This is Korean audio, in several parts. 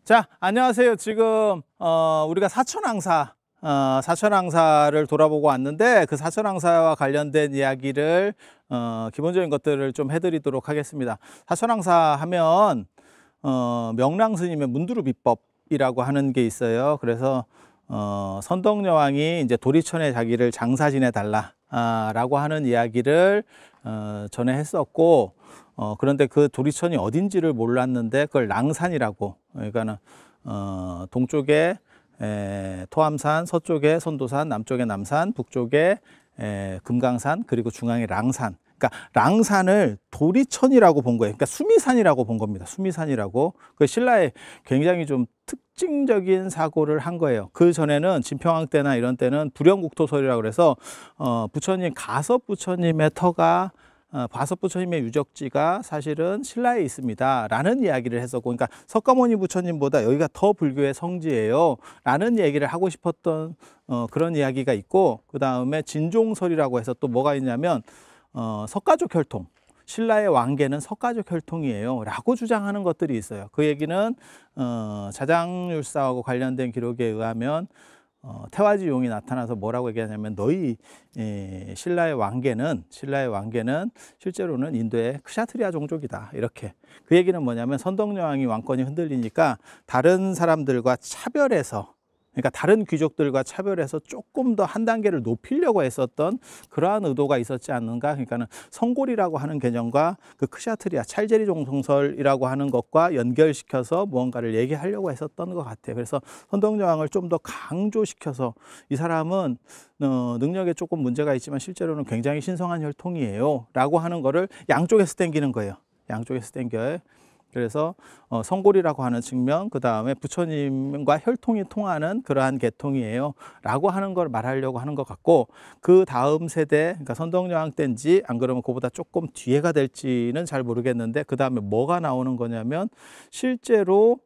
자, 안녕하세요. 지금 우리가 사천왕사를 돌아보고 왔는데 그 사천왕사와 관련된 이야기를 기본적인 것들을 좀 해드리도록 하겠습니다. 사천왕사 하면 명랑스님의 문두루 비법이라고 하는 게 있어요. 그래서 선덕여왕이 이제 도리천에 자기를 장사 지내 달라 라고 하는 이야기를 전에 했었고, 그런데 그 도리천이 어딘지를 몰랐는데 그걸 랑산이라고, 그러니까는 동쪽에 토암산, 서쪽에 선도산, 남쪽에 남산, 북쪽에 금강산, 그리고 중앙에 랑산. 그러니까 랑산을 도리천이라고 본 거예요. 그러니까 수미산이라고 본 겁니다. 수미산이라고. 그 신라에 굉장히 좀 특징적인 사고를 한 거예요. 그 전에는 진평왕 때나 이런 때는 불영국토설이라고 그래서 부처님, 가섭 부처님의 터가 가섭 부처님의 유적지가 사실은 신라에 있습니다 라는 이야기를 했었고, 그러니까 석가모니 부처님보다 여기가 더 불교의 성지예요 라는 얘기를 하고 싶었던 그런 이야기가 있고, 그 다음에 진종설이라고 해서 또 뭐가 있냐면 석가족 혈통, 신라의 왕계는 석가족 혈통이에요 라고 주장하는 것들이 있어요. 그 얘기는 자장율사하고 관련된 기록에 의하면 태화지 용이 나타나서 뭐라고 얘기하냐면, 너희 신라의 왕계는 실제로는 인도의 크샤트리아 종족이다, 이렇게. 그 얘기는 뭐냐면, 선덕여왕이 왕권이 흔들리니까 다른 사람들과 차별해서, 그러니까 다른 귀족들과 차별해서 조금 더 한 단계를 높이려고 했었던 그러한 의도가 있었지 않는가. 그러니까는 성골이라고 하는 개념과 그 크샤트리아, 찰제리 종성설이라고 하는 것과 연결시켜서 무언가를 얘기하려고 했었던 것 같아요. 그래서 선덕여왕을 좀 더 강조시켜서, 이 사람은 능력에 조금 문제가 있지만 실제로는 굉장히 신성한 혈통이에요 라고 하는 거를 양쪽에서 땡기는 거예요. 양쪽에서 땡겨요. 그래서 성골이라고 하는 측면, 그 다음에 부처님과 혈통이 통하는 그러한 계통이에요 라고 하는 걸 말하려고 하는 것 같고, 그 다음 세대, 그러니까 선덕여왕 때인지 안 그러면 그보다 조금 뒤에가 될지는 잘 모르겠는데, 그 다음에 뭐가 나오는 거냐면, 실제로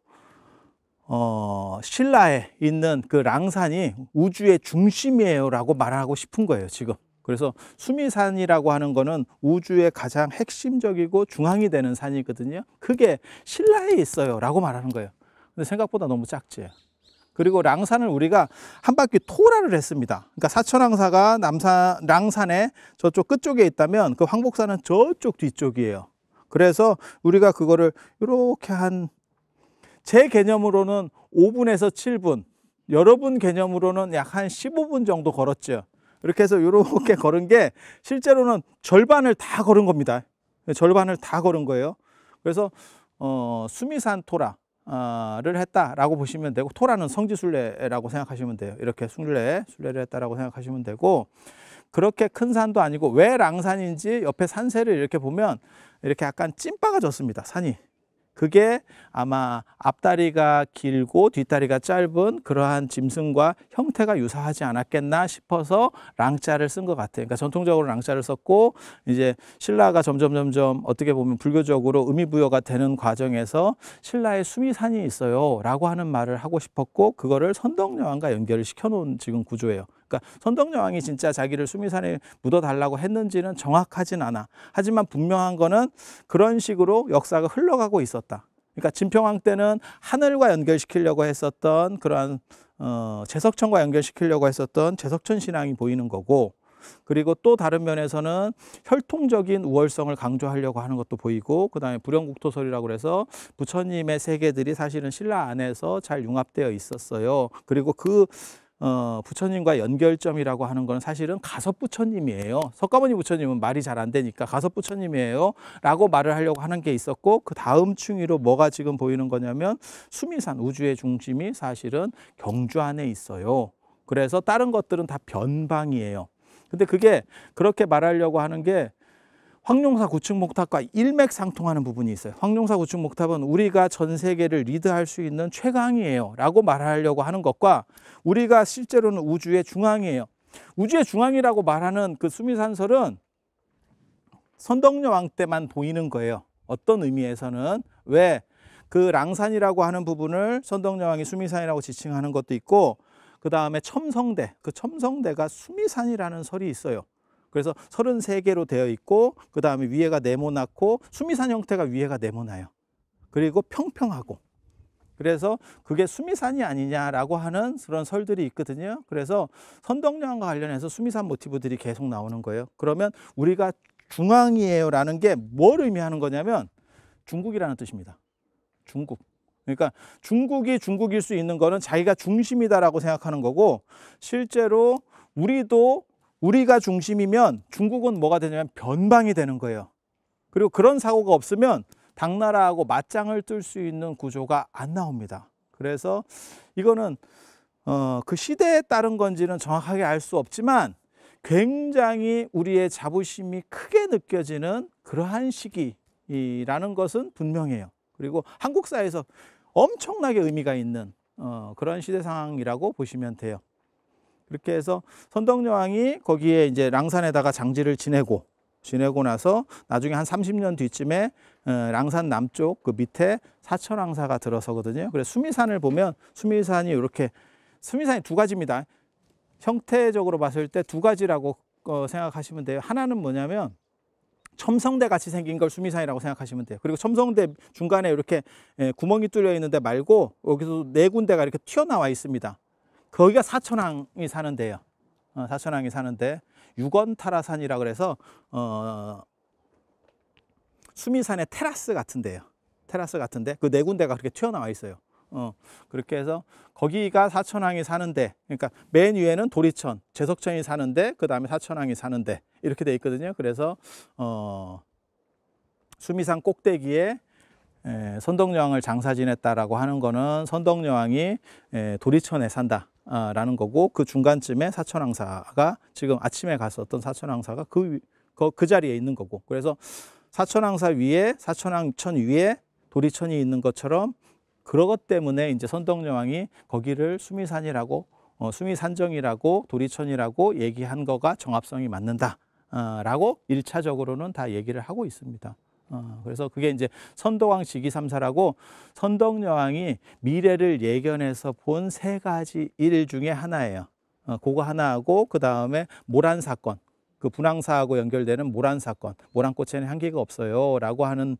신라에 있는 그 랑산이 우주의 중심이에요 라고 말하고 싶은 거예요, 지금. 그래서 수미산이라고 하는 거는 우주의 가장 핵심적이고 중앙이 되는 산이거든요. 그게 신라에 있어요 라고 말하는 거예요. 근데 생각보다 너무 작지. 그리고 랑산을 우리가 한 바퀴 토라를 했습니다. 그러니까 사천왕사가 랑산의 저쪽 끝쪽에 있다면 그 황복사는 저쪽 뒤쪽이에요. 그래서 우리가 그거를 이렇게 제 개념으로는 5분에서 7분, 여러분 개념으로는 약 한 15분 정도 걸었죠. 이렇게 해서 이렇게 걸은 게 실제로는 절반을 다 걸은 겁니다. 절반을 다 걸은 거예요. 그래서 수미산 토라를 했다라고 보시면 되고, 토라는 성지순례라고 생각하시면 돼요. 이렇게 순례를 했다라고 생각하시면 되고, 그렇게 큰 산도 아니고, 왜 랑산인지 옆에 산세를 이렇게 보면 이렇게 약간 찐바가 졌습니다, 산이. 그게 아마 앞다리가 길고 뒷다리가 짧은 그러한 짐승과 형태가 유사하지 않았겠나 싶어서 랑자를 쓴 것 같아요. 그러니까 전통적으로 랑자를 썼고, 이제 신라가 점점 어떻게 보면 불교적으로 의미부여가 되는 과정에서 신라에 수미산이 있어요 라고 하는 말을 하고 싶었고, 그거를 선덕여왕과 연결을 시켜놓은 지금 구조예요. 그러니까 선덕여왕이 진짜 자기를 수미산에 묻어달라고 했는지는 정확하진 않아. 하지만 분명한 거는 그런 식으로 역사가 흘러가고 있었다. 그러니까 진평왕 때는 하늘과 연결시키려고 했었던 그러한 제석천과 연결시키려고 했었던 제석천 신앙이 보이는 거고, 그리고 또 다른 면에서는 혈통적인 우월성을 강조하려고 하는 것도 보이고, 그 다음에 불영국토설이라고 해서 부처님의 세계들이 사실은 신라 안에서 잘 융합되어 있었어요. 그리고 그 부처님과 연결점이라고 하는 건 사실은 가섭 부처님이에요. 석가모니 부처님은 말이 잘 안 되니까 가섭 부처님이에요 라고 말을 하려고 하는 게 있었고, 그 다음 층위로 뭐가 지금 보이는 거냐면, 수미산, 우주의 중심이 사실은 경주 안에 있어요. 그래서 다른 것들은 다 변방이에요. 근데 그게 그렇게 말하려고 하는 게 황룡사 구층목탑과 일맥상통하는 부분이 있어요. 황룡사 구층목탑은 우리가 전 세계를 리드할 수 있는 최강이에요 라고 말하려고 하는 것과, 우리가 실제로는 우주의 중앙이에요, 우주의 중앙이라고 말하는 그 수미산설은 선덕여왕 때만 보이는 거예요. 어떤 의미에서는, 왜 그 랑산이라고 하는 부분을 선덕여왕이 수미산이라고 지칭하는 것도 있고, 그 다음에 첨성대, 그 첨성대가 수미산이라는 설이 있어요. 그래서 33개로 되어 있고, 그 다음에 위에가 네모나고, 수미산 형태가 위에가 네모나요. 그리고 평평하고, 그래서 그게 수미산이 아니냐라고 하는 그런 설들이 있거든요. 그래서 선덕여왕과 관련해서 수미산 모티브들이 계속 나오는 거예요. 그러면 우리가 중앙이에요라는 게 뭘 의미하는 거냐면 중국이라는 뜻입니다. 중국. 그러니까 중국이 중국일 수 있는 거는 자기가 중심이다라고 생각하는 거고, 실제로 우리가 중심이면 중국은 뭐가 되냐면 변방이 되는 거예요. 그리고 그런 사고가 없으면 당나라하고 맞짱을 뜰 수 있는 구조가 안 나옵니다. 그래서 이거는 그 시대에 따른 건지는 정확하게 알 수 없지만 굉장히 우리의 자부심이 크게 느껴지는 그러한 시기라는 것은 분명해요. 그리고 한국사에서 엄청나게 의미가 있는 그런 시대 상황이라고 보시면 돼요. 그렇게 해서 선덕여왕이 거기에 이제 랑산에다가 장지를 지내고 나서 나중에 한 30년 뒤쯤에 랑산 남쪽 그 밑에 사천왕사가 들어서거든요. 그래서 수미산을 보면 수미산이 두 가지입니다. 형태적으로 봤을 때 두 가지라고 생각하시면 돼요. 하나는 뭐냐면 첨성대 같이 생긴 걸 수미산이라고 생각하시면 돼요. 그리고 첨성대 중간에 이렇게 구멍이 뚫려 있는데 말고 여기서 네 군데가 이렇게 튀어나와 있습니다. 거기가 사천왕이 사는 데예요. 사천왕이 사는데 유건타라산이라 그래서 수미산의 테라스 같은데요. 테라스 같은데 그 네 군데가 그렇게 튀어나와 있어요. 그렇게 해서 거기가 사천왕이 사는데, 그러니까 맨 위에는 도리천, 제석천이 사는데 그 다음에 사천왕이 사는데 이렇게 돼 있거든요. 그래서 수미산 꼭대기에 선덕여왕을 장사 지냈다라고 하는 거는 선덕여왕이 도리천에 산다 라는 거고, 그 중간쯤에 사천왕사가 지금 아침에 갔었던 사천왕사가 그 자리에 있는 거고, 그래서 사천왕사 위에 사천왕천 위에 도리천이 있는 것처럼 그것 때문에 이제 선덕여왕이 거기를 수미산이라고 수미산정이라고 도리천이라고 얘기한 거가 정합성이 맞는다 라고 1차적으로는 다 얘기를 하고 있습니다. 그래서 그게 이제 선덕왕 직위삼사라고 선덕여왕이 미래를 예견해서 본 세 가지 일 중에 하나예요. 그거 하나하고 그 다음에 모란 사건, 그 분황사하고 연결되는 모란 사건, 모란꽃에는 향기가 없어요 라고 하는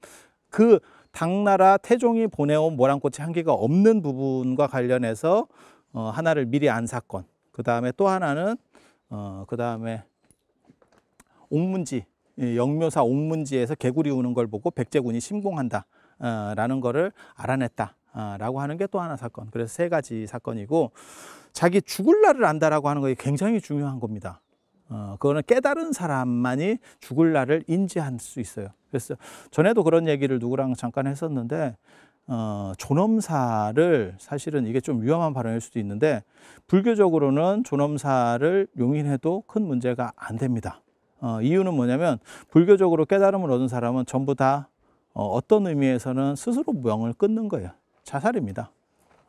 그 당나라 태종이 보내온 모란꽃의 향기가 없는 부분과 관련해서 하나를 미리 안 사건, 그 다음에 또 하나는 그 다음에 옥문지, 영묘사 옥문지에서 개구리 우는 걸 보고 백제군이 심공한다 라는 거를 알아냈다 라고 하는 게 또 하나 사건. 그래서 세 가지 사건이고, 자기 죽을 날을 안다라고 하는 것이 굉장히 중요한 겁니다. 그거는 깨달은 사람만이 죽을 날을 인지할 수 있어요. 그래서 전에도 그런 얘기를 누구랑 잠깐 했었는데, 존엄사를, 사실은 이게 좀 위험한 발언일 수도 있는데, 불교적으로는 존엄사를 용인해도 큰 문제가 안 됩니다. 이유는 뭐냐면 불교적으로 깨달음을 얻은 사람은 전부 다 어떤 의미에서는 스스로 명을 끊는 거예요. 자살입니다.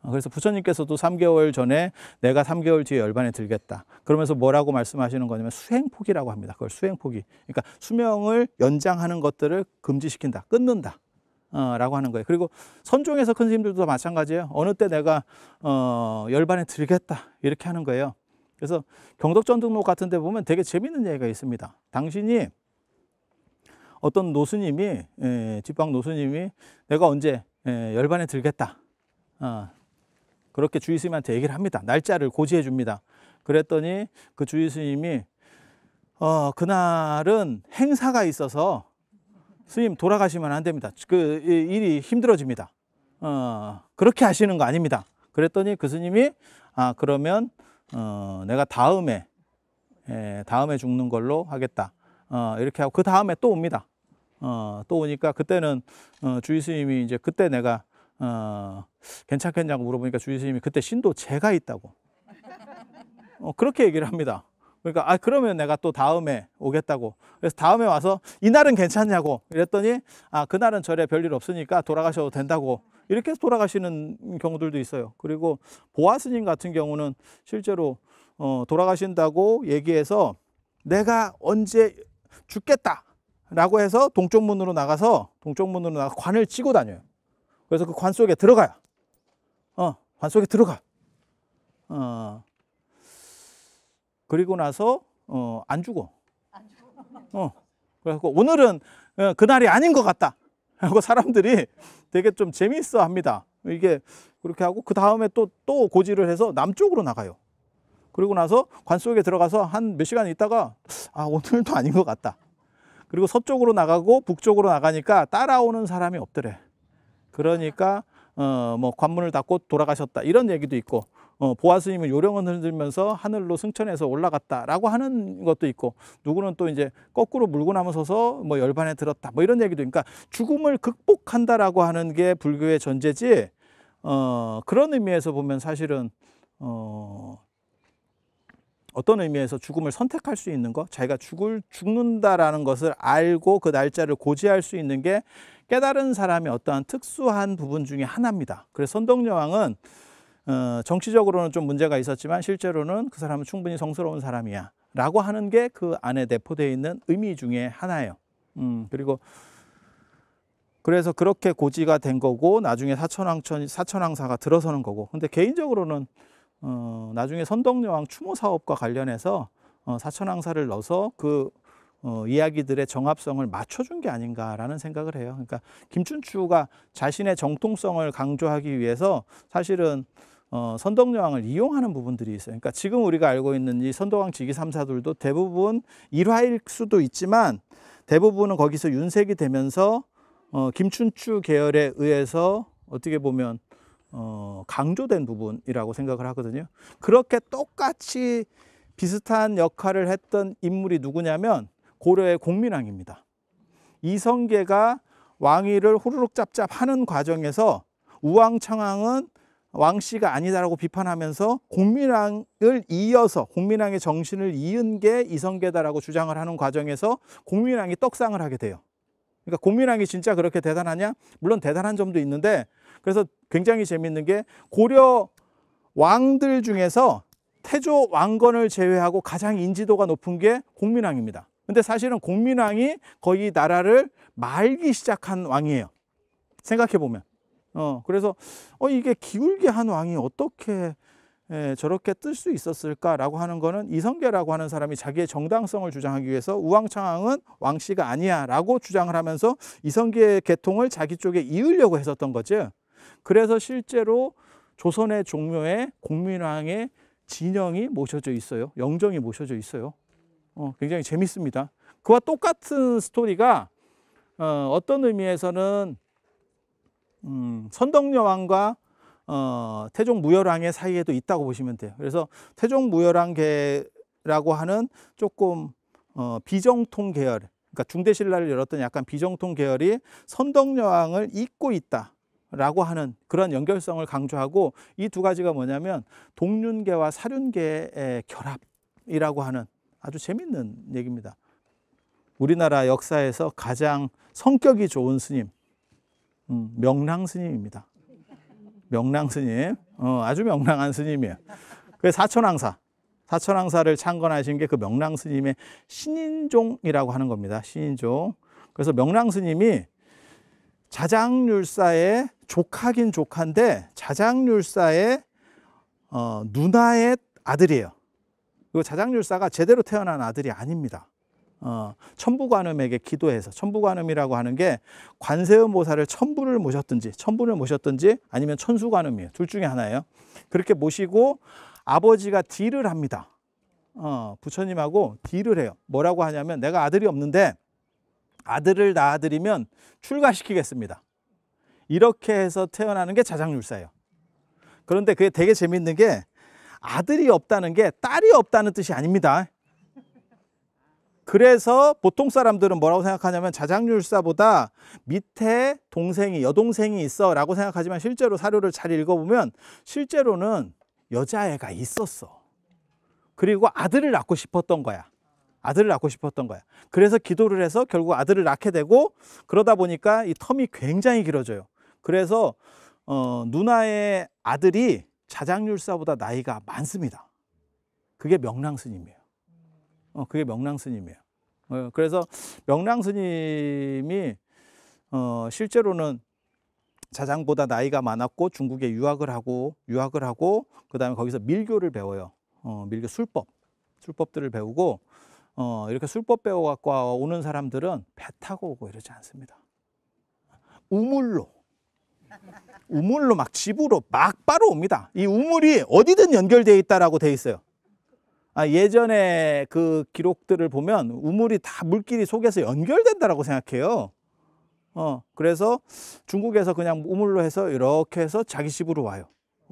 그래서 부처님께서도 3개월 전에 내가 3개월 뒤에 열반에 들겠다. 그러면서 뭐라고 말씀하시는 거냐면 수행포기라고 합니다. 그걸 수행포기. 그러니까 수명을 연장하는 것들을 금지시킨다, 끊는다. 라고 하는 거예요. 그리고 선종에서 큰 스님들도 마찬가지예요. 어느 때 내가 열반에 들겠다 이렇게 하는 거예요. 그래서 경덕전등록 같은 데 보면 되게 재밌는 얘기가 있습니다. 당신이 어떤 노스님이 뒷방 노스님이 내가 언제 열반에 들겠다 그렇게 주의스님한테 얘기를 합니다. 날짜를 고지해 줍니다. 그랬더니 그 주의스님이 그날은 행사가 있어서 스님 돌아가시면 안 됩니다. 그 일이 힘들어집니다. 그렇게 하시는 거 아닙니다. 그랬더니 그 스님이 그러면 내가 다음에 죽는 걸로 하겠다. 이렇게 하고 그 다음에 또 옵니다. 또 오니까 그때는 주의 스님이 이제 그때 내가 괜찮겠냐고 물어보니까 주의 스님이 그때 신도 제가 있다고 그렇게 얘기를 합니다. 그러니까 그러면 내가 또 다음에 오겠다고. 그래서 다음에 와서 이날은 괜찮냐고 이랬더니 그날은 절에 별일 없으니까 돌아가셔도 된다고 이렇게 해서 돌아가시는 경우들도 있어요. 그리고 보아 스님 같은 경우는 실제로 돌아가신다고 얘기해서 내가 언제 죽겠다라고 해서 동쪽문으로 나가서 관을 치고 다녀요. 그래서 그 관 속에 들어가요. 관 속에 들어가. 그리고 나서 안 죽어. 그래서 오늘은 그날이 아닌 것 같다. 하고 사람들이 되게 좀 재미있어 합니다. 이게 그렇게 하고 그 다음에 또 고지를 해서 남쪽으로 나가요. 그리고 나서 관 속에 들어가서 한 몇 시간 있다가 아, 오늘도 아닌 것 같다. 그리고 서쪽으로 나가고 북쪽으로 나가니까 따라오는 사람이 없더래. 그러니까 뭐 관문을 닫고 돌아가셨다 이런 얘기도 있고, 보아스님은 요령을 흔들면서 하늘로 승천해서 올라갔다라고 하는 것도 있고, 누구는 또 이제 거꾸로 물고 나서서 뭐 열반에 들었다 뭐 이런 얘기도. 그러니까 죽음을 극복한다라고 하는 게 불교의 전제지. 그런 의미에서 보면 사실은 어떤 의미에서 죽음을 선택할 수 있는 것, 자기가 죽는다라는 것을 알고 그 날짜를 고지할 수 있는 게 깨달은 사람의 어떠한 특수한 부분 중에 하나입니다. 그래서 선덕여왕은 정치적으로는 좀 문제가 있었지만 실제로는 그 사람은 충분히 성스러운 사람이야 라고 하는 게 그 안에 내포되어 있는 의미 중에 하나예요. 그리고 그래서 그렇게 고지가 된 거고, 나중에 사천왕사가 들어서는 거고. 근데 개인적으로는 나중에 선덕여왕 추모 사업과 관련해서 사천왕사를 넣어서 그 이야기들의 정합성을 맞춰준 게 아닌가라는 생각을 해요. 그러니까 김춘추가 자신의 정통성을 강조하기 위해서 사실은 선덕여왕을 이용하는 부분들이 있어요. 그러니까 지금 우리가 알고 있는 이 선덕왕 직위 3사들도 대부분 일화일 수도 있지만 대부분은 거기서 윤색이 되면서 김춘추 계열에 의해서 어떻게 보면 강조된 부분이라고 생각을 하거든요. 그렇게 똑같이 비슷한 역할을 했던 인물이 누구냐면 고려의 공민왕입니다. 이성계가 왕위를 후루룩 짭짭 하는 과정에서 우왕창왕은 왕씨가 아니다라고 비판하면서 공민왕을 이어서 공민왕의 정신을 이은 게 이성계다라고 주장을 하는 과정에서 공민왕이 떡상을 하게 돼요. 그러니까 공민왕이 진짜 그렇게 대단하냐? 물론 대단한 점도 있는데, 그래서 굉장히 재밌는 게 고려 왕들 중에서 태조 왕건을 제외하고 가장 인지도가 높은 게 공민왕입니다. 근데 사실은 공민왕이 거의 나라를 말기 시작한 왕이에요. 생각해 보면. 그래서 이게 기울게 한 왕이 어떻게 저렇게 뜰 수 있었을까라고 하는 거는 이성계라고 하는 사람이 자기의 정당성을 주장하기 위해서 우왕창왕은 왕씨가 아니야 라고 주장을 하면서 이성계의 계통을 자기 쪽에 이으려고 했었던 거죠. 그래서 실제로 조선의 종묘에 공민왕의 진영이 모셔져 있어요. 영정이 모셔져 있어요. 굉장히 재밌습니다. 그와 똑같은 스토리가 어떤 의미에서는 선덕여왕과 태종무열왕의 사이에도 있다고 보시면 돼요. 그래서 태종무열왕계라고 하는 조금 비정통 계열, 그러니까 중대신라를 열었던 약간 비정통 계열이 선덕여왕을 잇고 있다라고 하는 그런 연결성을 강조하고, 이 두 가지가 뭐냐면 동륜계와 사륜계의 결합이라고 하는 아주 재밌는 얘기입니다. 우리나라 역사에서 가장 성격이 좋은 스님, 명랑 스님입니다. 명랑 스님, 아주 명랑한 스님이에요. 그 사천왕사를 창건하신 게 그 명랑 스님의 신인종이라고 하는 겁니다. 신인종. 그래서 명랑 스님이 자장률사의 조카긴 조카인데 자장률사의 누나의 아들이에요. 그리고 자장률사가 제대로 태어난 아들이 아닙니다. 천부관음에게 기도해서, 천부관음이라고 하는 게 관세음보살을 천부를 모셨든지 아니면 천수관음이에요. 둘 중에 하나예요. 그렇게 모시고 아버지가 딜을 합니다. 부처님하고 딜을 해요. 뭐라고 하냐면 내가 아들이 없는데 아들을 낳아드리면 출가시키겠습니다. 이렇게 해서 태어나는 게 자장률사예요. 그런데 그게 되게 재밌는 게 아들이 없다는 게 딸이 없다는 뜻이 아닙니다. 그래서 보통 사람들은 뭐라고 생각하냐면 자장률사보다 밑에 여동생이 있어 라고 생각하지만 실제로 사료를 잘 읽어보면 실제로는 여자애가 있었어. 그리고 아들을 낳고 싶었던 거야. 그래서 기도를 해서 결국 아들을 낳게 되고, 그러다 보니까 이 텀이 굉장히 길어져요. 그래서 누나의 아들이 자장률사보다 나이가 많습니다. 그게 명랑스님이에요. 그래서 명랑스님이 실제로는 자장보다 나이가 많았고 중국에 유학을 하고 그다음에 거기서 밀교를 배워요. 밀교 술법들을 배우고, 이렇게 술법 배워갖고 오는 사람들은 배 타고 오고 이러지 않습니다. 우물로 우물로 막 집으로 막 바로 옵니다. 이 우물이 어디든 연결되어 있다라고 되어 있어요. 예전에 그 기록들을 보면 우물이 다 물길이 속에서 연결된다라고 생각해요. 그래서 중국에서 그냥 우물로 해서 이렇게 해서 자기 집으로 와요.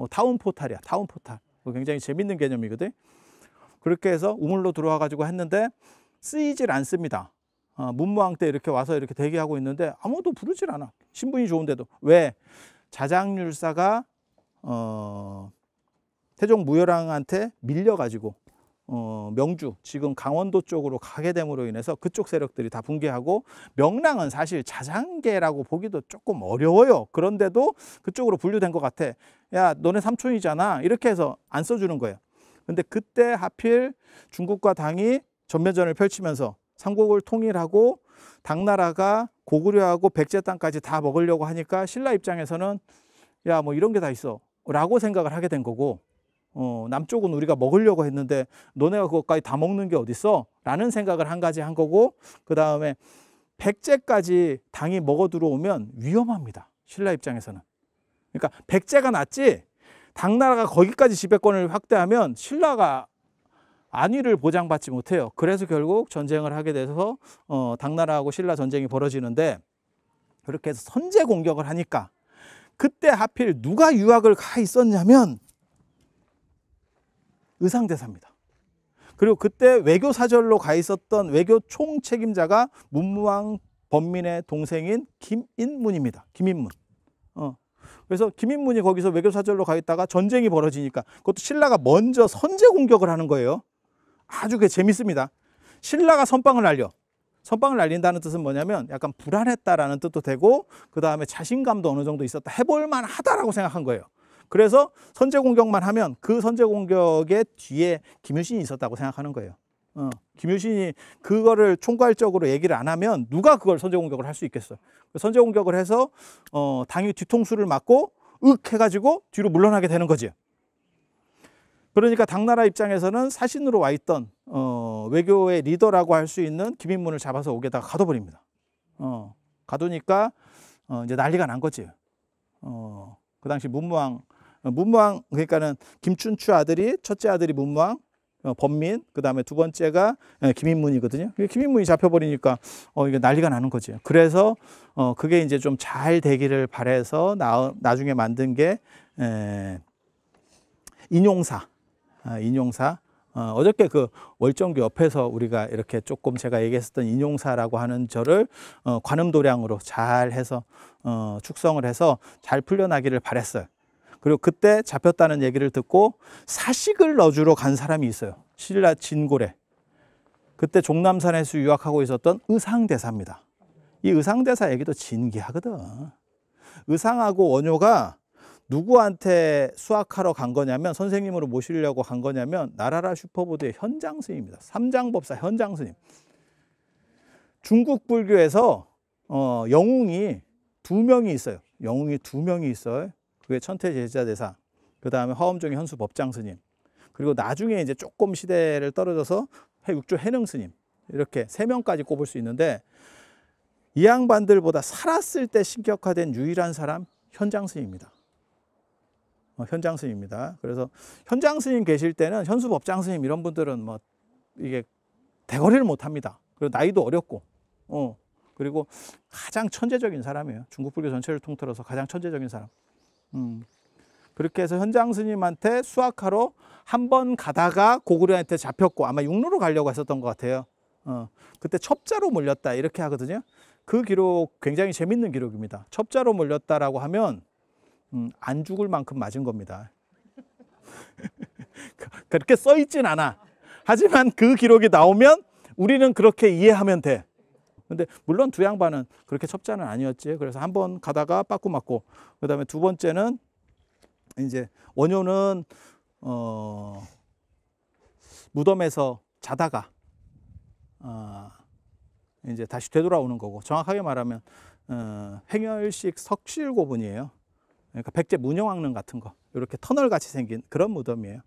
타운 포탈이야, 타운 포탈. 굉장히 재밌는 개념이거든. 그렇게 해서 우물로 들어와 가지고 했는데 쓰이질 않습니다. 문무왕 때 이렇게 와서 이렇게 대기하고 있는데 아무도 부르질 않아. 신분이 좋은데도. 왜? 자장률사가 태종 무열왕한테 밀려가지고 명주, 지금 강원도 쪽으로 가게 됨으로 인해서 그쪽 세력들이 다 붕괴하고, 명랑은 사실 자장계라고 보기도 조금 어려워요. 그런데도 그쪽으로 분류된 것 같아. 야, 너네 삼촌이잖아. 이렇게 해서 안 써주는 거예요. 근데 그때 하필 중국과 당이 전면전을 펼치면서 삼국을 통일하고 당나라가 고구려하고 백제 땅까지 다 먹으려고 하니까 신라 입장에서는 야, 뭐 이런 게 다 있어 라고 생각을 하게 된 거고, 남쪽은 우리가 먹으려고 했는데 너네가 그것까지 다 먹는 게 어딨어? 라는 생각을 한 가지 한 거고, 그 다음에 백제까지 당이 먹어 들어오면 위험합니다. 신라 입장에서는. 그러니까 백제가 낫지 당나라가 거기까지 지배권을 확대하면 신라가 안위를 보장받지 못해요. 그래서 결국 전쟁을 하게 돼서 당나라하고 신라 전쟁이 벌어지는데, 그렇게 해서 선제 공격을 하니까 그때 하필 누가 유학을 가 있었냐면 의상대사입니다. 그리고 그때 외교사절로 가 있었던 외교 총책임자가 문무왕 범민의 동생인 김인문입니다. 김인문. 그래서 김인문이 거기서 외교사절로 가 있다가 전쟁이 벌어지니까 그것도 신라가 먼저 선제 공격을 하는 거예요. 아주 그게 재밌습니다. 신라가 선빵을 날려. 선빵을 날린다는 뜻은 뭐냐면 약간 불안했다라는 뜻도 되고, 그 다음에 자신감도 어느 정도 있었다, 해볼만 하다라고 생각한 거예요. 그래서 선제 공격만 하면 그 선제 공격의 뒤에 김유신이 있었다고 생각하는 거예요. 김유신이 그거를 총괄적으로 얘기를 안 하면 누가 그걸 선제 공격을 할 수 있겠어요. 선제 공격을 해서 당이 뒤통수를 맞고 윽 해가지고 뒤로 물러나게 되는 거지. 그러니까 당나라 입장에서는 사신으로 와 있던 외교의 리더라고 할 수 있는 김인문을 잡아서 옥에다가 가둬버립니다. 가두니까 이제 난리가 난 거지. 그 당시 문무왕 그러니까는 김춘추 아들이, 첫째 아들이 문무왕, 범민, 그 다음에 두 번째가 김인문이거든요. 김인문이 잡혀버리니까 이게 난리가 나는 거지. 그래서 그게 이제 좀 잘 되기를 바래서 나중에 만든 게 인용사. 어저께 그 월정교 옆에서 우리가 이렇게 조금 제가 얘기했었던 인용사라고 하는 절을 관음도량으로 잘 해서 축성을 해서 잘 풀려나기를 바랬어요. 그리고 그때 잡혔다는 얘기를 듣고 사식을 넣어주러 간 사람이 있어요. 신라 진골에. 그때 종남산에서 유학하고 있었던 의상대사입니다. 이 의상대사 얘기도 진기하거든. 의상하고 원효가 누구한테 수학하러 간 거냐면, 선생님으로 모시려고 간 거냐면 나라라 슈퍼보드의 현장 스님입니다. 삼장법사 현장 스님. 중국 불교에서 영웅이 두 명이 있어요. 그게 천태제자대사, 그 다음에 화엄종의 현수 법장 스님, 그리고 나중에 이제 조금 시대를 떨어져서 육조 해능 스님, 이렇게 세 명까지 꼽을 수 있는데, 이 양반들보다 살았을 때 신격화된 유일한 사람 현장 스님입니다. 현장 스님입니다. 그래서 현장 스님 계실 때는 현수 법장 스님 이런 분들은 뭐 이게 대거리를 못 합니다. 그리고 나이도 어렸고, 그리고 가장 천재적인 사람이에요. 중국 불교 전체를 통틀어서 가장 천재적인 사람. 그렇게 해서 현장 스님한테 수학하러 한 번 가다가 고구려한테 잡혔고, 아마 육로로 가려고 했었던 것 같아요. 그때 첩자로 몰렸다 이렇게 하거든요. 그 기록 굉장히 재밌는 기록입니다. 첩자로 몰렸다라고 하면 안 죽을 만큼 맞은 겁니다. 그렇게 써 있진 않아. 하지만 그 기록이 나오면 우리는 그렇게 이해하면 돼. 근데 물론 두 양반은 그렇게 첩자는 아니었지. 그래서 한 번 가다가 빠꾸 맞고, 그 다음에 두 번째는 이제 원효는 무덤에서 자다가 이제 다시 되돌아오는 거고, 정확하게 말하면 행열식 석실고분이에요. 그러니까 백제 문영왕릉 같은 거, 이렇게 터널 같이 생긴 그런 무덤이에요.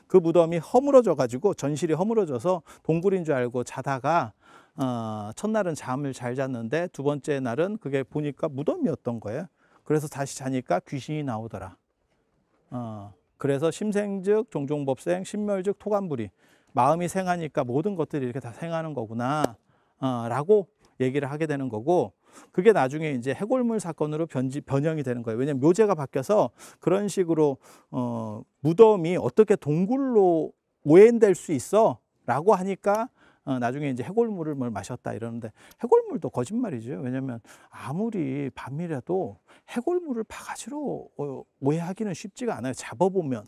그 무덤이 허물어져 가지고, 전실이 허물어져서 동굴인 줄 알고 자다가 첫날은 잠을 잘 잤는데 두 번째 날은 그게 보니까 무덤이었던 거예요. 그래서 다시 자니까 귀신이 나오더라. 그래서 심생즉 종종법생, 심멸즉 토간불이. 마음이 생하니까 모든 것들이 이렇게 다 생하는 거구나. 라고 얘기를 하게 되는 거고, 그게 나중에 이제 해골물 사건으로 변형이 되는 거예요. 왜냐하면 묘제가 바뀌어서 그런 식으로 무덤이 어떻게 동굴로 오해될 수 있어? 라고 하니까 나중에 이제 해골물을 마셨다 이러는데, 해골물도 거짓말이죠. 왜냐하면 아무리 밤이라도 해골물을 바가지로 오해하기는 쉽지가 않아요. 잡아보면.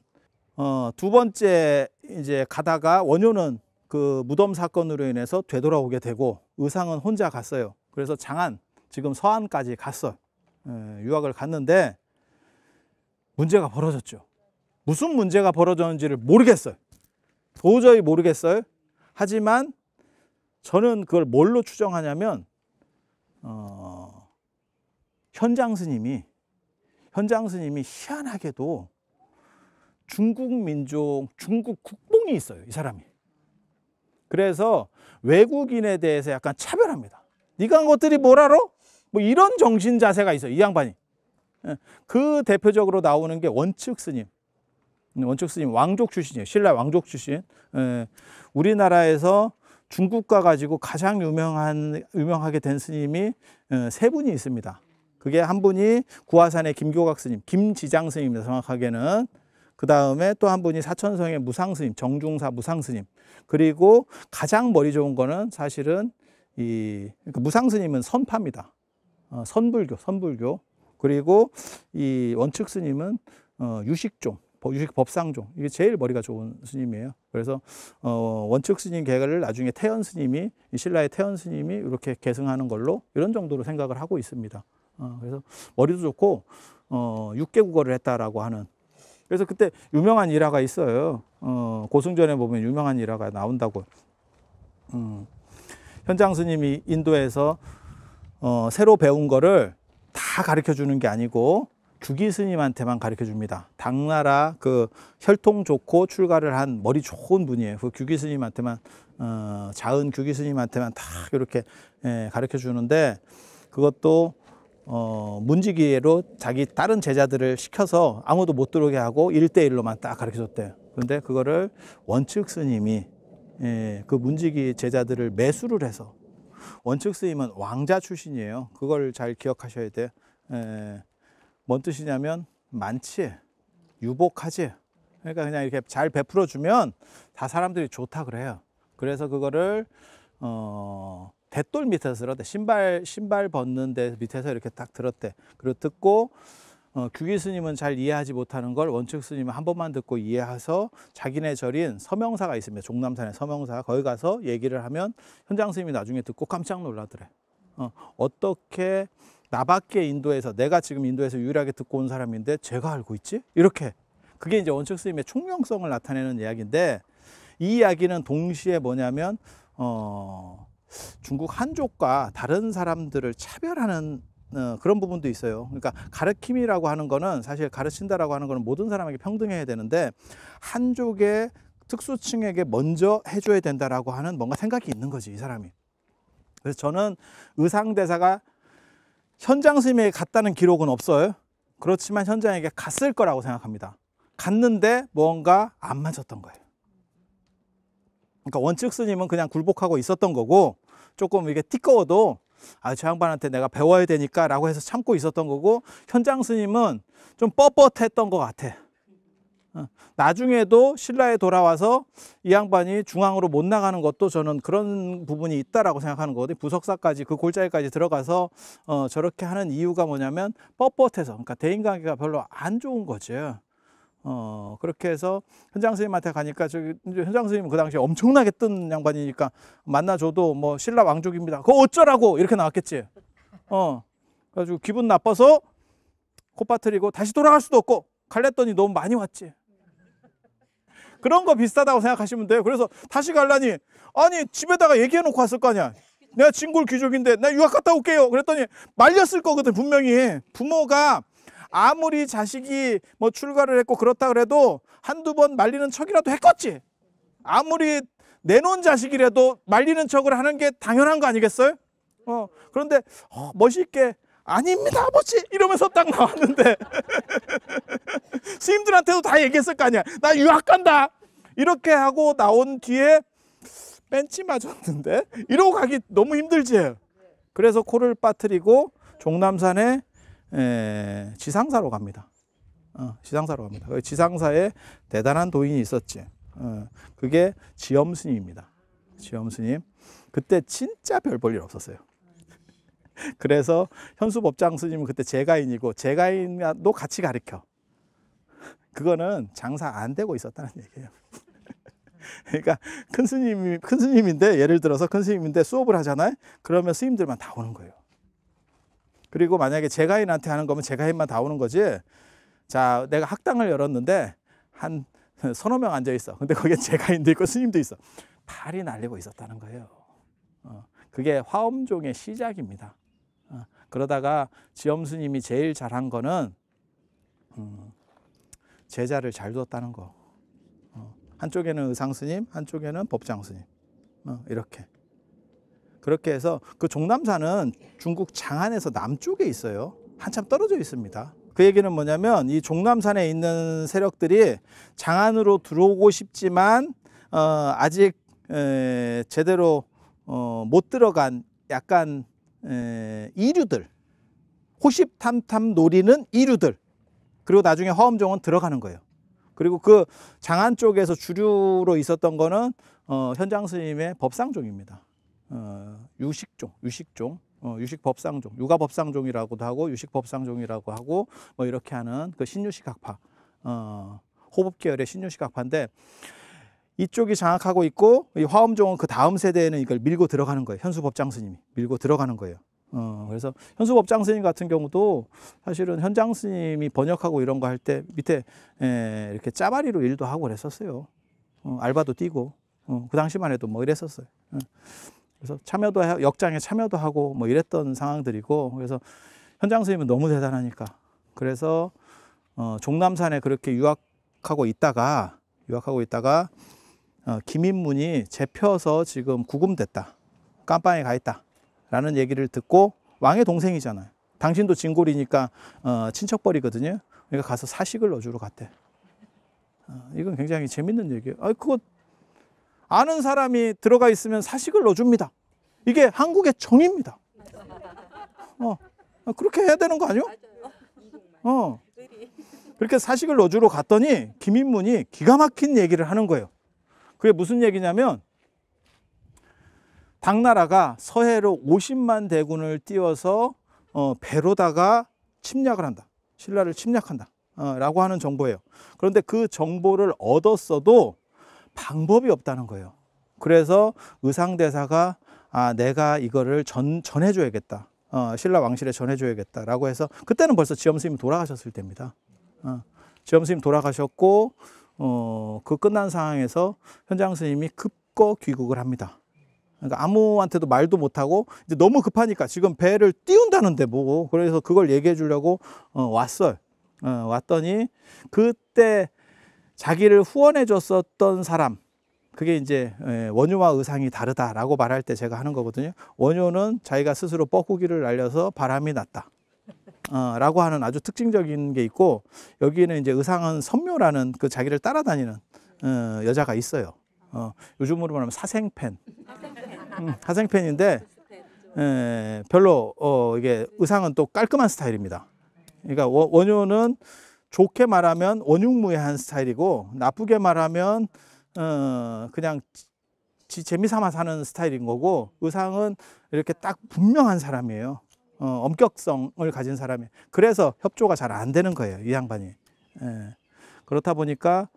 두 번째 이제 가다가 원효는 그 무덤 사건으로 인해서 되돌아오게 되고, 의상은 혼자 갔어요. 그래서 장안, 지금 서안까지 갔어. 유학을 갔는데 문제가 벌어졌죠. 무슨 문제가 벌어졌는지를 모르겠어요. 도저히 모르겠어요. 하지만 저는 그걸 뭘로 추정하냐면 현장 스님이 희한하게도 중국 민족, 중국 국뽕이 있어요, 이 사람이. 그래서 외국인에 대해서 약간 차별합니다. 네가 한 것들이 뭘 알아? 뭐 이런 정신 자세가 있어요, 이 양반이. 그 대표적으로 나오는 게 원측 스님. 원측 스님 왕족 출신이에요. 신라 왕족 출신. 우리나라에서 중국과 가지고 가장 유명하게 된 스님이 세 분이 있습니다. 그게 한 분이 구화산의 김교각 스님, 김지장 스님입니다. 정확하게는. 그 다음에 또 한 분이 사천성의 무상 스님, 정중사 무상 스님. 그리고 가장 머리 좋은 거는 사실은 그러니까 무상 스님은 선파입니다. 선불교. 그리고 이 원측 스님은 유식종, 법상종. 이게 제일 머리가 좋은 스님이에요. 그래서 원측 스님 계를 나중에 태연 스님이, 신라의 태연 스님이 이렇게 계승하는 걸로 이런 정도로 생각을 하고 있습니다. 그래서 머리도 좋고 6개 국어를 했다라고 하는. 그래서 그때 유명한 일화가 있어요. 고승전에 보면 유명한 일화가 나온다고. 현장 스님이 인도에서 새로 배운 거를 다 가르쳐 주는 게 아니고 규기 스님한테만 가르쳐 줍니다. 당나라 그 혈통 좋고 출가를 한 머리 좋은 분이에요. 그 규기 스님한테만, 자은 규기 스님한테만 다 이렇게 가르쳐 주는데, 그것도 문지기로 자기 다른 제자들을 시켜서 아무도 못 들어오게 하고 1대1로만 딱 가르쳐 줬대요. 그런데 그거를 원측 스님이 그 문지기 제자들을 매수를 해서, 원측 스님은 왕자 출신이에요. 그걸 잘 기억하셔야 돼요. 뭔 뜻이냐면 많지, 유복하지. 그러니까 그냥 이렇게 잘 베풀어 주면 다 사람들이 좋다 그래요. 그래서 그거를 대돌 밑에서 들었대. 신발 벗는 데 밑에서 이렇게 딱 들었대. 그리고 듣고 규기 스님은 잘 이해하지 못하는 걸 원측 스님은 한 번만 듣고 이해해서 자기네 절인 서명사가 있습니다. 종남산에 서명사. 거기 가서 얘기를 하면 현장 스님이 나중에 듣고 깜짝 놀라더래. 어떻게 나밖에 인도에서, 내가 지금 인도에서 유일하게 듣고 온 사람인데 제가 알고 있지? 이렇게. 그게 이제 원측 스님의 총명성을 나타내는 이야기인데, 이 이야기는 동시에 뭐냐면 중국 한족과 다른 사람들을 차별하는 그런 부분도 있어요. 그러니까 가르침이라고 하는 거는, 사실 가르친다라고 하는 거는 모든 사람에게 평등해야 되는데, 한족의 특수층에게 먼저 해줘야 된다라고 하는 뭔가 생각이 있는 거지, 이 사람이. 그래서 저는 의상대사가 현장 스님에게 갔다는 기록은 없어요. 그렇지만 현장에게 갔을 거라고 생각합니다. 갔는데 뭔가 안 맞았던 거예요. 그러니까 원측 스님은 그냥 굴복하고 있었던 거고, 조금 이게 띠꺼워도 저 양반한테 내가 배워야 되니까 라고 해서 참고 있었던 거고, 현장 스님은 좀 뻣뻣했던 것 같아. 나중에도 신라에 돌아와서 이 양반이 중앙으로 못 나가는 것도 저는 그런 부분이 있다라고 생각하는 거거든요. 부석사까지, 그 골짜기까지 들어가서 저렇게 하는 이유가 뭐냐면 뻣뻣해서, 그러니까 대인관계가 별로 안 좋은 거죠. 그렇게 해서 현장 스님한테 가니까, 현장 스님은 그 당시에 엄청나게 뜬 양반이니까 만나줘도 뭐 신라 왕족입니다, 그거 어쩌라고 이렇게 나왔겠지. 그래가지고 기분 나빠서 콧바트리고 다시 돌아갈 수도 없고 갈랬더니 너무 많이 왔지. 그런 거 비슷하다고 생각하시면 돼요. 그래서 다시 갈라니, 아니 집에다가 얘기해놓고 왔을 거 아니야. 내가 진골 귀족인데 나 유학 갔다 올게요. 그랬더니 말렸을 거거든, 분명히. 부모가 아무리 자식이 뭐 출가를 했고 그렇다 그래도 한두 번 말리는 척이라도 했겠지. 아무리 내놓은 자식이라도 말리는 척을 하는 게 당연한 거 아니겠어요? 그런데 멋있게 아닙니다 아버지 이러면서 딱 나왔는데 스님들한테도 다 얘기했을 거 아니야. 나 유학 간다 이렇게 하고 나온 뒤에 벤치 맞았는데 이러고 가기 너무 힘들지. 그래서 코를 빠뜨리고 종남산에 지상사로 갑니다. 지상사로 갑니다. 지상사에 대단한 도인이 있었지. 그게 지엄스님입니다. 지엄스님. 그때 진짜 별 볼 일 없었어요. 그래서 현수법장 스님은 그때 제가인이고 제가인도 같이 가르쳐. 그거는 장사 안 되고 있었다는 얘기예요. 그러니까 큰 스님인데 예를 들어서 큰 스님인데 수업을 하잖아요. 그러면 스님들만 다 오는 거예요. 그리고 만약에 제가인한테 하는 거면 제가인만 다 오는 거지. 자, 내가 학당을 열었는데 한 서너 명 앉아 있어. 근데 거기에 제가인도 있고 스님도 있어. 팔이 날리고 있었다는 거예요. 그게 화엄종의 시작입니다. 그러다가 지엄스님이 제일 잘한 거는 제자를 잘 뒀다는 거. 한쪽에는 의상스님, 한쪽에는 법장스님. 이렇게. 그렇게 해서 그 종남산은 중국 장안에서 남쪽에 있어요. 한참 떨어져 있습니다. 그 얘기는 뭐냐면 이 종남산에 있는 세력들이 장안으로 들어오고 싶지만 아직 제대로 못 들어간 약간 이류들, 호십탐탐 노리는 이류들, 그리고 나중에 화엄종은 들어가는 거예요. 그리고 그 장안 쪽에서 주류로 있었던 거는 현장 스님의 법상종입니다. 유식종, 유식법상종, 유가법상종이라고도 하고 유식법상종이라고 하고 뭐 이렇게 하는 그 신유식학파, 호법계열의 신유식학파인데 이쪽이 장악하고 있고 이 화엄종은 그 다음 세대에는 이걸 밀고 들어가는 거예요. 현수법장 스님이 밀고 들어가는 거예요. 그래서 현수법장 스님 같은 경우도 사실은 현장 스님이 번역하고 이런 거 할 때 밑에 이렇게 짜바리로 일도 하고 그랬었어요. 알바도 뛰고 그 당시만 해도 뭐 이랬었어요. 그래서 참여도 역장에 참여도 하고 뭐 이랬던 상황들이고, 그래서 현장 스님은 너무 대단하니까 그래서 종남산에 그렇게 유학하고 있다가 김인문이 잡혀서 지금 구금됐다, 깜빵에 가 있다 라는 얘기를 듣고, 왕의 동생이잖아요. 당신도 진골이니까 친척벌이거든요. 그러니까 가서 사식을 넣어주러 갔대. 이건 굉장히 재밌는 얘기예요. 그거 아는 사람이 들어가 있으면 사식을 넣어줍니다. 이게 한국의 정입니다. 그렇게 해야 되는 거 아니요? 그렇게 사식을 넣어주러 갔더니 김인문이 기가 막힌 얘기를 하는 거예요. 그게 무슨 얘기냐면 당나라가 서해로 50만 대군을 띄워서 배로다가 침략을 한다. 신라를 침략한다. 라고 하는 정보예요. 그런데 그 정보를 얻었어도 방법이 없다는 거예요. 그래서 의상대사가 내가 이거를 전해줘야겠다. 신라 왕실에 전해줘야겠다라고 해서, 그때는 벌써 지엄스님이 돌아가셨을 때입니다. 지엄스님 돌아가셨고 그 끝난 상황에서 현장 스님이 급거 귀국을 합니다. 그러니까 아무한테도 말도 못하고 이제 너무 급하니까 지금 배를 띄운다는데 뭐, 그래서 그걸 얘기해 주려고 왔어요. 왔더니 그때 자기를 후원해 줬었던 사람, 그게 이제 원효와 의상이 다르다라고 말할 때 제가 하는 거거든요. 원효는 자기가 스스로 뻐꾸기를 날려서 바람이 났다 라고 하는 아주 특징적인 게 있고, 여기는 이제 의상은 선묘라는 그 자기를 따라다니는 여자가 있어요. 요즘으로 말하면 사생팬. 사생팬인데 별로 이게 의상은 또 깔끔한 스타일입니다. 그러니까 원효는 좋게 말하면 원흉무해한 스타일이고, 나쁘게 말하면 그냥 재미삼아 사는 스타일인 거고, 의상은 이렇게 딱 분명한 사람이에요. 엄격성을 가진 사람이에요. 그래서 협조가 잘 안 되는 거예요, 이 양반이. 그렇다 보니까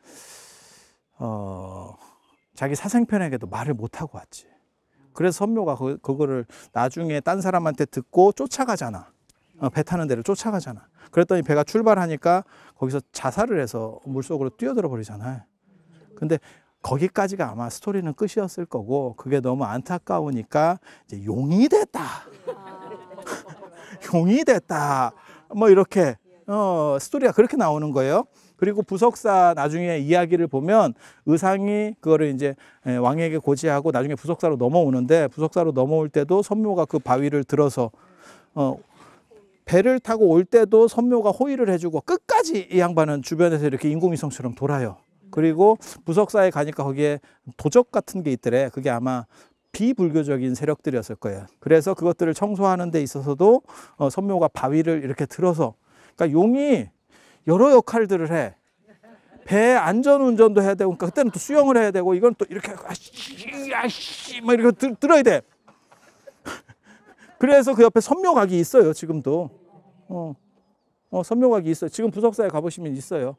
자기 사생편에게도 말을 못하고 왔지. 그래서 선묘가 그거를 나중에 딴 사람한테 듣고 쫓아가잖아. 배 타는 데를 쫓아가잖아. 그랬더니 배가 출발하니까 거기서 자살을 해서 물속으로 뛰어들어 버리잖아요. 근데 거기까지가 아마 스토리는 끝이었을 거고, 그게 너무 안타까우니까 이제 용이 됐다. 용이 됐다. 뭐 이렇게 스토리가 그렇게 나오는 거예요. 그리고 부석사 나중에 이야기를 보면 의상이 그거를 이제 왕에게 고지하고 나중에 부석사로 넘어오는데, 부석사로 넘어올 때도 선묘가 그 바위를 들어서 배를 타고 올 때도 선묘가 호의를 해주고 끝까지 이 양반은 주변에서 이렇게 인공위성처럼 돌아요. 그리고 부석사에 가니까 거기에 도적 같은 게 있더래. 그게 아마 비불교적인 세력들이었을 거예요. 그래서 그것들을 청소하는 데 있어서도 선묘가 바위를 이렇게 들어서, 그러니까 용이 여러 역할들을 해. 배 안전운전도 해야 되고, 그러니까 그때는 또 수영을 해야 되고, 이건 또 이렇게 막 이렇게 들어야 돼. 그래서 그 옆에 선묘각이 있어요. 지금도 선묘각이 있어요. 지금 부석사에 가보시면 있어요.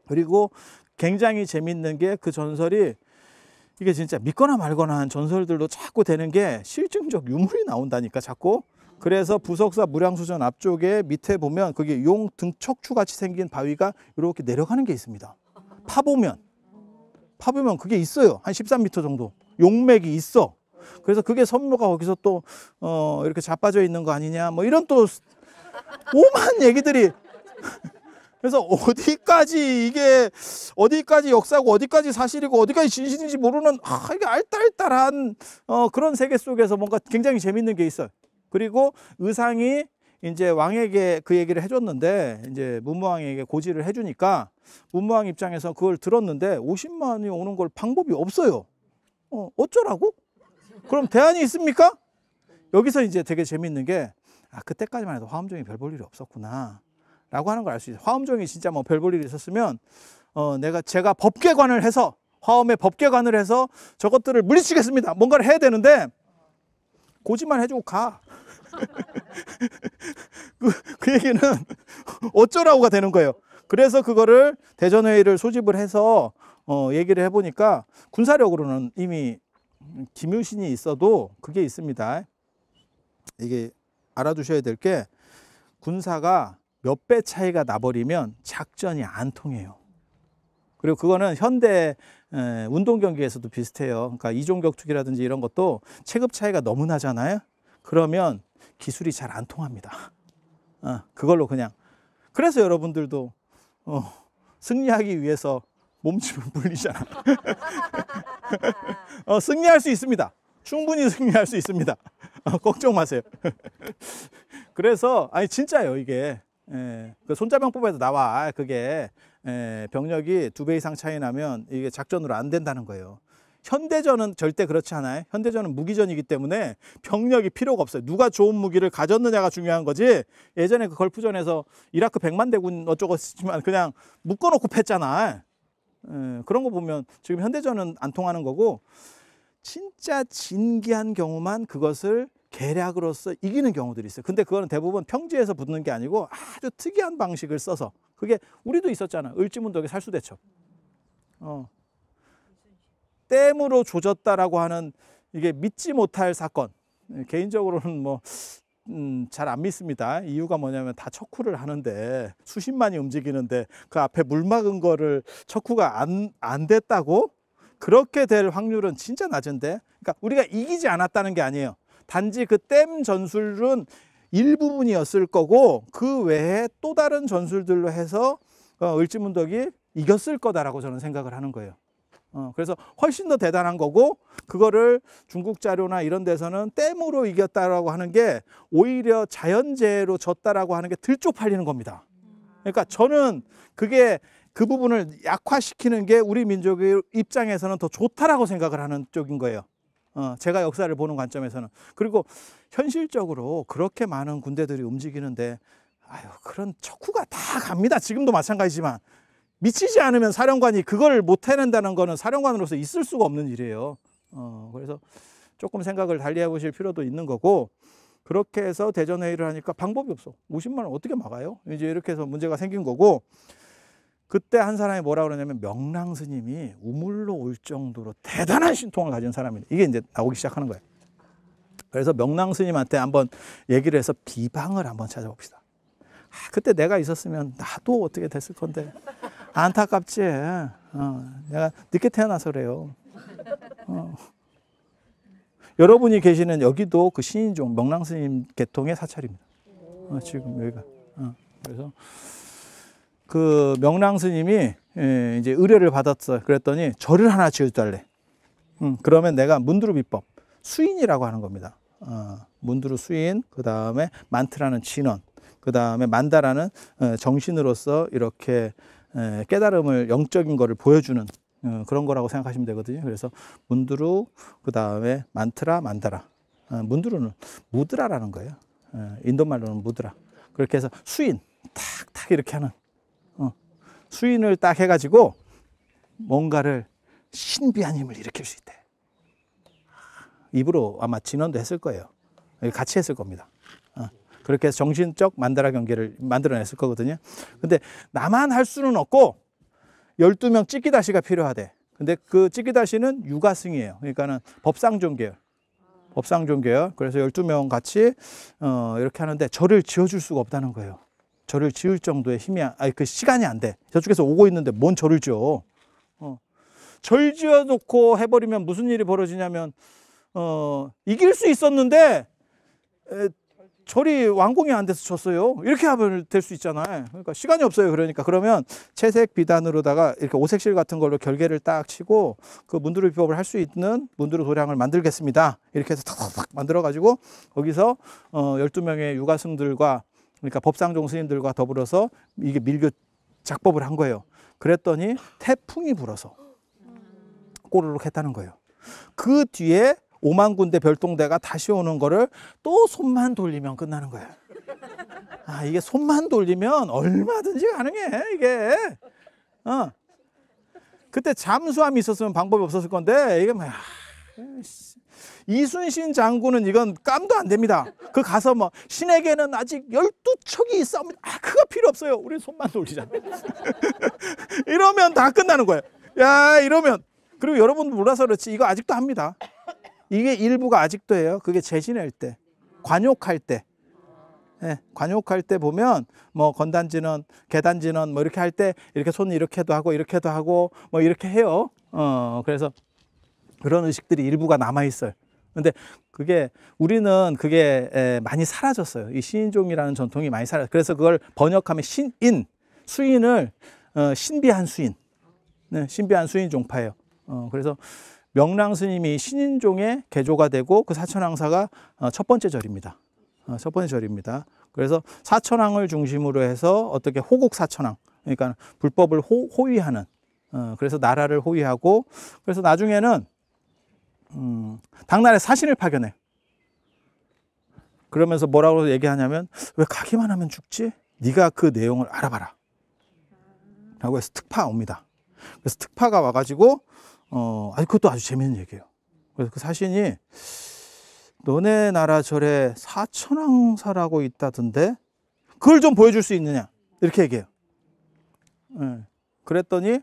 그리고 굉장히 재밌는 게 그 전설이, 이게 진짜 믿거나 말거나 한 전설들도 자꾸 되는 게 실증적 유물이 나온다니까 자꾸. 그래서 부석사 무량수전 앞쪽에 밑에 보면 그게 용 등 척추같이 생긴 바위가 이렇게 내려가는 게 있습니다. 파보면 그게 있어요. 한 13m 정도 용맥이 있어. 그래서 그게 선묘가 거기서 또 이렇게 자빠져 있는 거 아니냐, 뭐 이런 또 오만 얘기들이. 그래서 어디까지 이게 어디까지 역사고 어디까지 사실이고 어디까지 진실인지 모르는 이게 알딸딸한 그런 세계 속에서 뭔가 굉장히 재밌는 게 있어요. 그리고 의상이 이제 왕에게 그 얘기를 해줬는데, 이제 문무왕에게 고지를 해주니까 문무왕 입장에서 그걸 들었는데 50만이 오는 걸 방법이 없어요. 어쩌라고? 그럼 대안이 있습니까? 여기서 이제 되게 재밌는 게, 그때까지만 해도 화엄종이 별 볼 일이 없었구나 라고 하는 걸 알 수 있어요. 화엄종이 진짜 뭐 별 볼 일이 있었으면 제가 법궤관을 해서, 화엄에 법궤관을 해서 저것들을 물리치겠습니다, 뭔가를 해야 되는데 고지만 해주고 가. 그 얘기는 어쩌라고가 되는 거예요. 그래서 그거를 대전회의를 소집을 해서 얘기를 해보니까 군사력으로는 이미 김유신이 있어도 그게 있습니다. 이게 알아두셔야 될 게, 군사가 몇 배 차이가 나버리면 작전이 안 통해요. 그리고 그거는 현대 운동 경기에서도 비슷해요. 그러니까 이종격투기라든지 이런 것도 체급 차이가 너무 나잖아요. 그러면 기술이 잘 안 통합니다. 그걸로 그냥. 그래서 여러분들도 승리하기 위해서 몸집을 불리잖아. 승리할 수 있습니다. 충분히 승리할 수 있습니다. 걱정 마세요. 그래서 진짜요 이게. 그 손자병법에도 나와. 그게 병력이 2배 이상 차이 나면 이게 작전으로 안 된다는 거예요. 현대전은 절대 그렇지 않아요. 현대전은 무기전이기 때문에 병력이 필요가 없어요. 누가 좋은 무기를 가졌느냐가 중요한 거지. 예전에 그 걸프전에서 이라크 100만 대군 어쩌고 했지만 그냥 묶어놓고 팼잖아. 그런 거 보면 지금 현대전은 안 통하는 거고, 진짜 진기한 경우만 그것을 계략으로서 이기는 경우들이 있어요. 근데 그거는 대부분 평지에서 붙는 게 아니고 아주 특이한 방식을 써서, 그게 우리도 있었잖아. 을지문덕의 살수대첩. 댐으로 조졌다라고 하는, 이게 믿지 못할 사건. 개인적으로는 뭐 잘 안 믿습니다. 이유가 뭐냐면 다 척후를 하는데 수십만이 움직이는데 그 앞에 물 막은 거를 척후가 안 됐다고? 그렇게 될 확률은 진짜 낮은데. 그러니까 우리가 이기지 않았다는 게 아니에요. 단지 그 댐 전술은 일부분이었을 거고, 그 외에 또 다른 전술들로 해서 을지문덕이 이겼을 거다라고 저는 생각을 하는 거예요. 그래서 훨씬 더 대단한 거고, 그거를 중국 자료나 이런 데서는 댐으로 이겼다라고 하는 게 오히려 자연재해로 졌다라고 하는 게 들쪽팔리는 겁니다. 그러니까 저는 그게 그 부분을 약화시키는 게 우리 민족의 입장에서는 더 좋다라고 생각을 하는 쪽인 거예요. 제가 역사를 보는 관점에서는. 그리고 현실적으로 그렇게 많은 군대들이 움직이는데 그런 척후가 다 갑니다. 지금도 마찬가지지만 미치지 않으면 사령관이 그걸 못 해낸다는 거는 사령관으로서 있을 수가 없는 일이에요. 그래서 조금 생각을 달리 해보실 필요도 있는 거고, 그렇게 해서 대전회의를 하니까 방법이 없어. 50만 원 어떻게 막아요? 이제 이렇게 해서 문제가 생긴 거고, 그때 한 사람이 뭐라 그러냐면 명랑 스님이 우물로 올 정도로 대단한 신통을 가진 사람이다. 이게 이제 나오기 시작하는 거예요. 그래서 명랑 스님한테 한번 얘기를 해서 비방을 한번 찾아봅시다. 그때 내가 있었으면 나도 어떻게 됐을 건데. 안타깝지. 내가 늦게 태어나서 그래요. 여러분이 계시는 여기도 그 신인종 명랑 스님 계통의 사찰입니다. 지금 여기가. 그래서 그 명랑 스님이 이제 의뢰를 받았어요. 그랬더니 절을 하나 지어달래. 그러면 내가 문두루 비법 수인이라고 하는 겁니다. 문두루 수인, 그 다음에 만트라는 진원. 그 다음에 만다라는 정신으로서 이렇게 깨달음을 영적인 거를 보여주는 그런 거라고 생각하시면 되거든요. 그래서 문두루, 그 다음에 만트라, 만다라. 문두루는 무드라라는 거예요. 인도말로는 무드라. 그렇게 해서 수인, 탁탁 이렇게 하는 수인을 딱 해가지고 뭔가를 신비한 힘을 일으킬 수 있대. 입으로 아마 진언도 했을 거예요. 같이 했을 겁니다. 그렇게 해서 정신적 만다라 경계를 만들어냈을 거거든요. 근데 나만 할 수는 없고 12명 찌끼다시가 필요하대. 근데 그 찌끼다시는 유가승이에요. 그러니까는 법상종 계열. 법상종 계열. 그래서 12명 같이 이렇게 하는데 절을 지어줄 수가 없다는 거예요. 절을 지을 정도의 힘이, 그 시간이 안 돼. 저쪽에서 오고 있는데 뭔 절을 지어. 절 지어놓고 해버리면 무슨 일이 벌어지냐면, 이길 수 있었는데, 절이 완공이 안 돼서 졌어요. 이렇게 하면 될 수 있잖아요. 그러니까 시간이 없어요. 그러니까 그러면 채색 비단으로다가 이렇게 오색실 같은 걸로 결계를 딱 치고 그 문두루 비법을 할 수 있는 문두루 도량을 만들겠습니다. 이렇게 해서 탁탁 만들어 가지고 거기서 12명의 유가승들과 그러니까 법상종 스님들과 더불어서 이게 밀교 작법을 한 거예요. 그랬더니 태풍이 불어서 꼬르륵 했다는 거예요. 그 뒤에 5만 군대 별동대가 다시 오는 거를 또 손만 돌리면 끝나는 거예요. 이게 손만 돌리면 얼마든지 가능해, 이게. 그때 잠수함이 있었으면 방법이 없었을 건데, 이게 뭐야. 이순신 장군은 이건 깜도 안 됩니다. 그 가서 뭐, 신에게는 아직 12척이 있어. 그거 필요 없어요. 우리 손만 돌리자. 이러면 다 끝나는 거예요. 야, 이러면. 그리고 여러분 몰라서 그렇지, 이거 아직도 합니다. 이게 일부가 아직도 해요. 그게 재지낼 때, 관욕할 때. 관욕할 때 보면 뭐 건단지는, 계단지는 뭐 이렇게 할 때 이렇게 손 이렇게도 하고 뭐 이렇게 해요. 그래서 그런 의식들이 일부가 남아 있어요. 근데 그게 우리는 그게 많이 사라졌어요. 이 신인종이라는 전통이 많이 사라졌어요. 그래서 그걸 번역하면 신인, 수인을 신비한 수인, 신비한 수인 종파예요. 그래서 명랑 스님이 신인종의 개조가 되고 그 사천왕사가 첫 번째 절입니다. 첫 번째 절입니다. 그래서 사천왕을 중심으로 해서 어떻게 호국 사천왕, 그러니까 불법을 호위하는, 그래서 나라를 호위하고, 그래서 나중에는 당나라에 사신을 파견해. 그러면서 뭐라고 얘기하냐면, 왜 가기만 하면 죽지? 네가 그 내용을 알아봐라. 라고 해서 특파 옵니다. 그래서 특파가 와가지고 그것도 아주 재밌는 얘기예요. 그래서 그 사신이 너네 나라 절에 사천왕사라고 있다던데 그걸 좀 보여줄 수 있느냐 이렇게 얘기해요. 그랬더니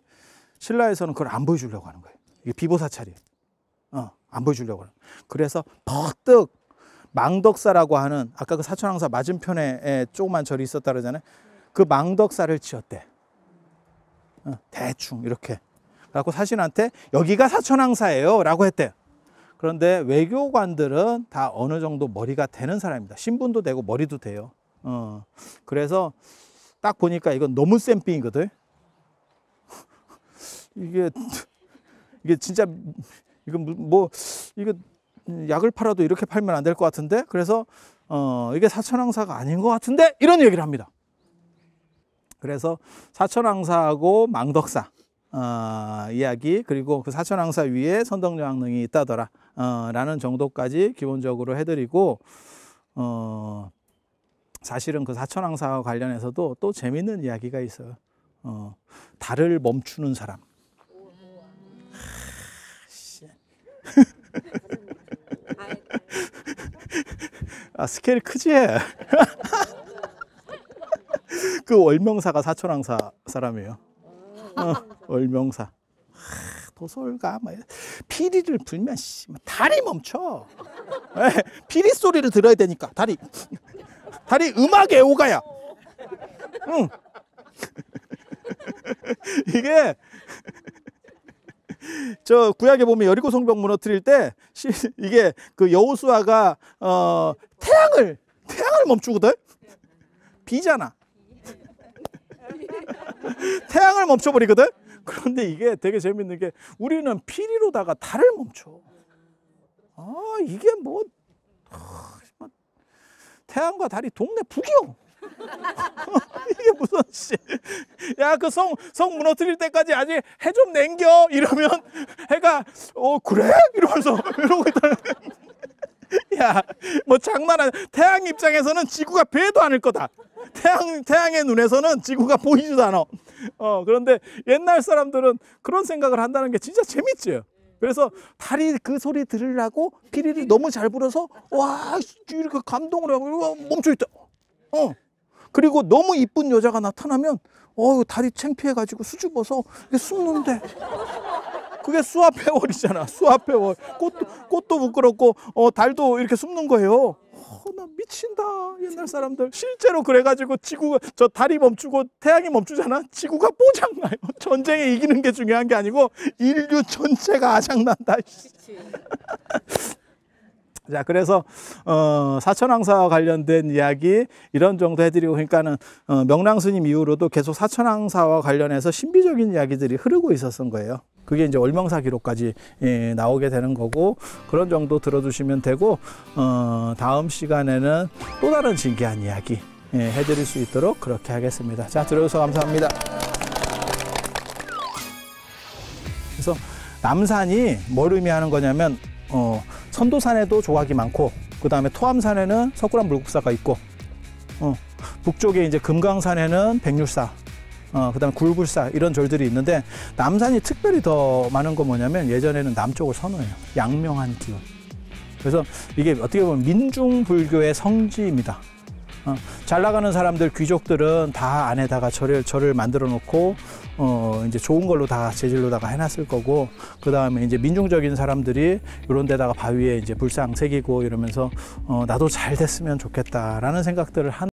신라에서는 그걸 안 보여주려고 하는 거예요. 이게 비보사찰이에요. 안 보여주려고 하는 거예요. 그래서 버뜩 망덕사라고 하는 아까 그 사천왕사 맞은편에 조그만 절이 있었다 그러잖아요. 그 망덕사를 지었대. 대충 이렇게. 그래서 사신한테 여기가 사천왕사예요 라고 했대요. 그런데 외교관들은 다 어느 정도 머리가 되는 사람입니다. 신분도 되고 머리도 돼요. 그래서 딱 보니까 이건 너무 센 삥이거든. 이게 진짜 이거 약을 팔아도 이렇게 팔면 안 될 것 같은데. 그래서 이게 사천왕사가 아닌 것 같은데 이런 얘기를 합니다. 그래서 사천왕사하고 망덕사 이야기, 그리고 그 사천왕사 위에 선덕여왕릉이 있다더라 라는 정도까지 기본적으로 해드리고, 사실은 그 사천왕사와 관련해서도 또 재밌는 이야기가 있어요. 달을 멈추는 사람. 스케일 크지? 그 월명사가 사천왕사 사람이에요. 월명사. 도솔가 피리를 불면 달이 멈춰. 피리 소리를 들어야 되니까 달이 음악의 오가야. 응. 이게 저 구약에 보면 여리고 성벽 무너뜨릴 때 이게 그 여호수아가 태양을 멈추거든. 비잖아. 태양을 멈춰버리거든. 그런데 이게 되게 재밌는 게 우리는 피리로다가 달을 멈춰. 이게 뭐 태양과 달이 동네 북이요. 이게 무슨 씨. 야, 그 성 무너뜨릴 때까지 아직 해 좀 냉겨. 이러면 해가, 그래? 이러면서 이러고 있다는. 야, 뭐 장난 아니야. 태양 입장에서는 지구가 배도 않을 거다. 태양의 눈에서는 지구가 보이지도 않아. 그런데 옛날 사람들은 그런 생각을 한다는 게 진짜 재밌지. 그래서 달이 그 소리 들으려고 피리를 너무 잘 불어서 와, 이렇게 감동을 하고 멈춰있다. 그리고 너무 이쁜 여자가 나타나면 달이 창피해가지고 수줍어서 이게 숨는데. 그게 수화폐월이잖아. 수화폐월. 꽃도 부끄럽고 달도 이렇게 숨는 거예요. 나 미친다. 옛날 사람들 실제로 그래가지고 지구가, 저 달이 멈추고 태양이 멈추잖아. 지구가 뽀장나요. 전쟁에 이기는 게 중요한 게 아니고 인류 전체가 아장난다. 자, 그래서 사천왕사와 관련된 이야기 이런 정도 해드리고, 그러니까는 명랑스님 이후로도 계속 사천왕사와 관련해서 신비적인 이야기들이 흐르고 있었던 거예요. 그게 이제 월명사 기록까지 나오게 되는 거고, 그런 정도 들어두시면 되고, 다음 시간에는 또 다른 신기한 이야기 해드릴 수 있도록 그렇게 하겠습니다. 자, 들어주셔서 감사합니다. 그래서 남산이 뭘 의미하는 거냐면, 선도산에도 조각이 많고, 그 다음에 토암산에는 석굴암 물국사가 있고, 북쪽에 이제 금강산에는 백률사, 그 다음에 굴불사, 이런 절들이 있는데, 남산이 특별히 더 많은 건 뭐냐면, 예전에는 남쪽을 선호해요. 양명한 기운. 그래서 이게 어떻게 보면 민중불교의 성지입니다. 잘 나가는 사람들, 귀족들은 다 안에다가 절을 만들어 놓고, 이제 좋은 걸로 다 재질로다가 해놨을 거고, 그 다음에 이제 민중적인 사람들이 이런 데다가 바위에 이제 불상 새기고 이러면서, 나도 잘 됐으면 좋겠다라는 생각들을 하는